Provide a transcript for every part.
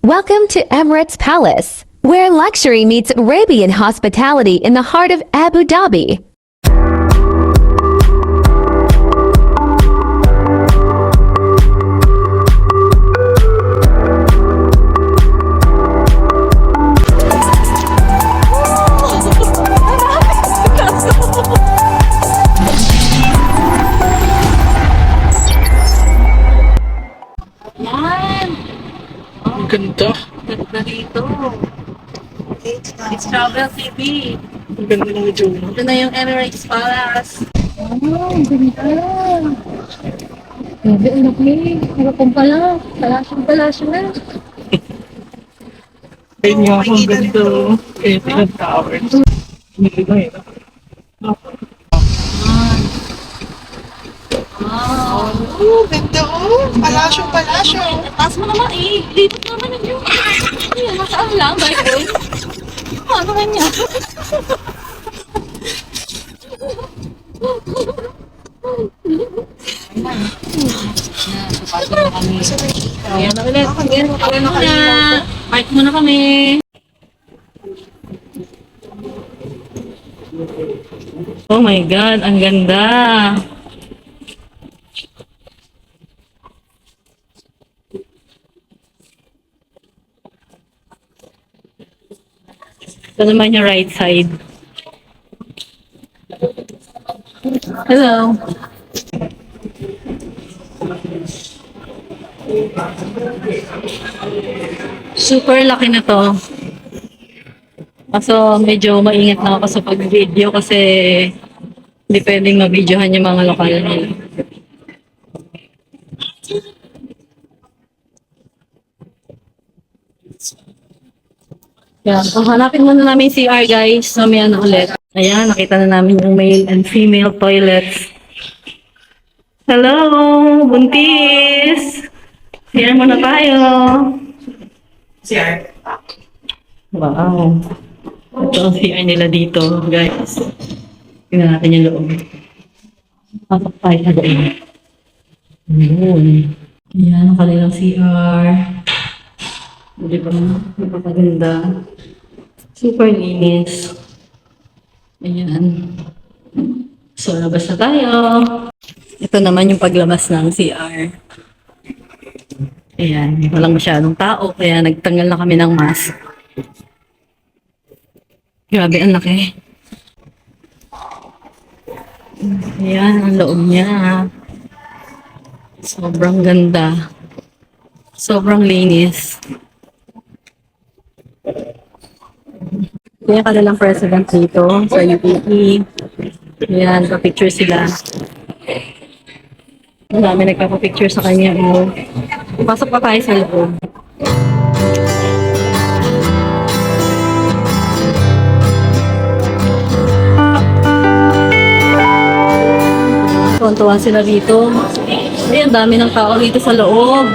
Welcome to Emirates Palace, where luxury meets Arabian hospitality in the heart of Abu Dhabi. Yan! Ang ganda. Ganda rito. It's Travel TV. Ang ganda ng itsura. Ito na yung Emirates Palace. Oh, ang ganda. Grabe, anak ni. Harapan pala. Palasyo na. Ayun nga, ang ganda. Ito yung towers. Ang ganda yun. Wow! Ganda oh! Palasyo! Taas mo naman eh. Dito naman yung Ayan, nasaan lang. By the way. Ano naman niya? Ayan na ulit. Ayan, park muna. Park muna kami. Oh my God, ang ganda. Ito naman yung right side. Hello. Super laki na to. Kaso medyo maingat na ako sa pag-video kasi hindi pwedeng ma-videohan yung mga lokal nila. Yan. So, hanapin muna namin yung CR guys. Mamaya na ulit. Ayan, nakita na namin yung male and female toilets. Hello! Buntis! CR muna tayo. CR. Wow. Ito ang CR nila dito, guys. Tingnan natin yung loob. Pasok tayo sa loob. Ayun. Ayan ang kanilang CR. Di ba? Napakaganda. Super linis. Ayan. So, labas na tayo. Ito naman yung paglabas ng CR. Ayan. Walang masyadong tao, kaya nagtanggal na kami ng mask. Grabe, ang laki. Ayan, ang loob niya. Sobrang ganda. Sobrang linis. Kaya kanilang president dito sa UAE. Ayan, pa-picture sila. Marami nagpapapicture sa kanya. Pasok pa tayo sa loob. Tuwan-tuwa sila dito. Ay, ang dami ng tao dito sa loob.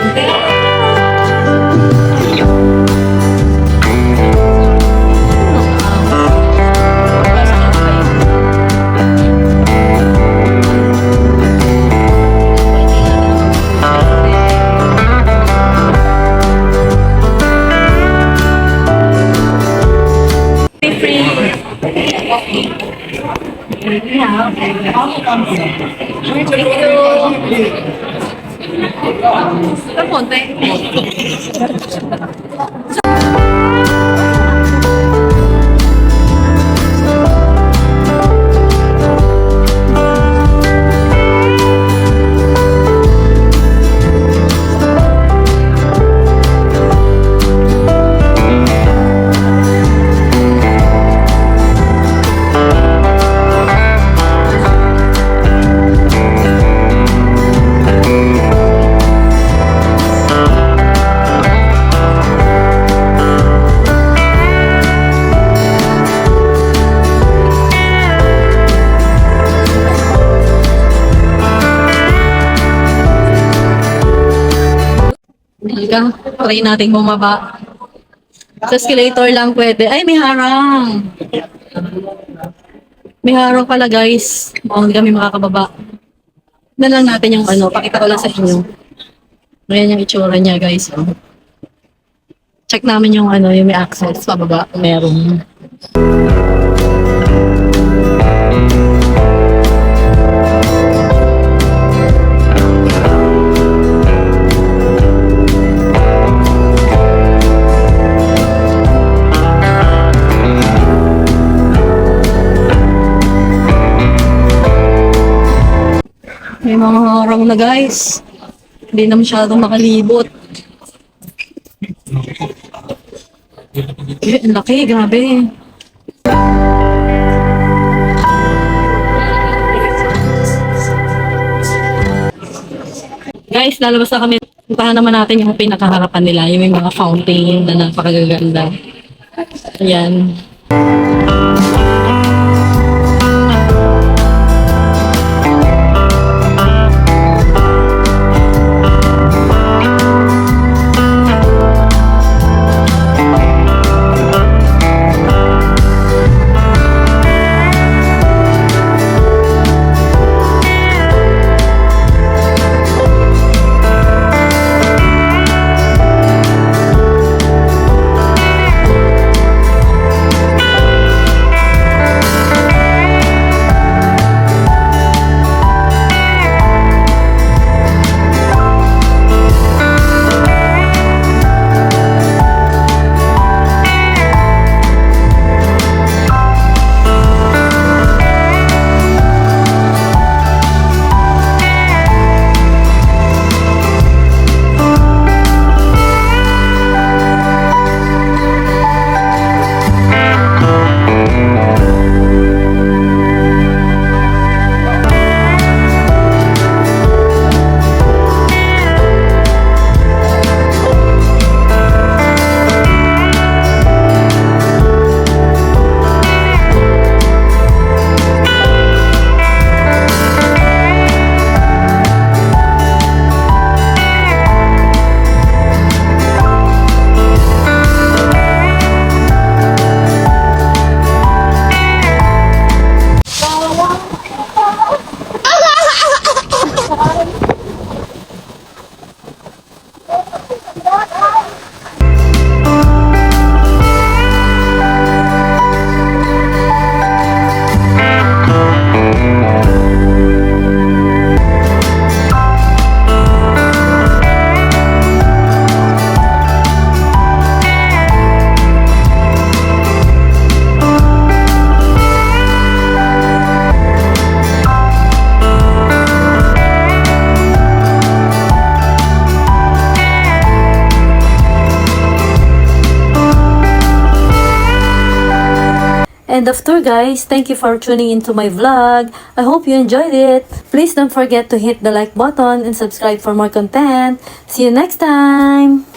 Ito konti. Halika, try natin bumaba. Sa escalator lang pwede. Ay, may harang. May harang pala guys. Hindi kami makakababa. Na lang natin yung ano, pakita ko lang sa inyo. Ayan yung itsura niya guys. Oh. check namin yung ano, yung may access. Pababa, meron. May mga harang na guys. Hindi na masyadong makalibot. Ang laki, grabe. Guys, lalabas na kami. Puntahan naman natin yung pinakaharapan nila. Yung may mga fountain na napakagaganda. Ayan. End of tour guys. Thank you for tuning into my vlog. I hope you enjoyed it. Please don't forget to hit the like button and subscribe for more content. See you next time.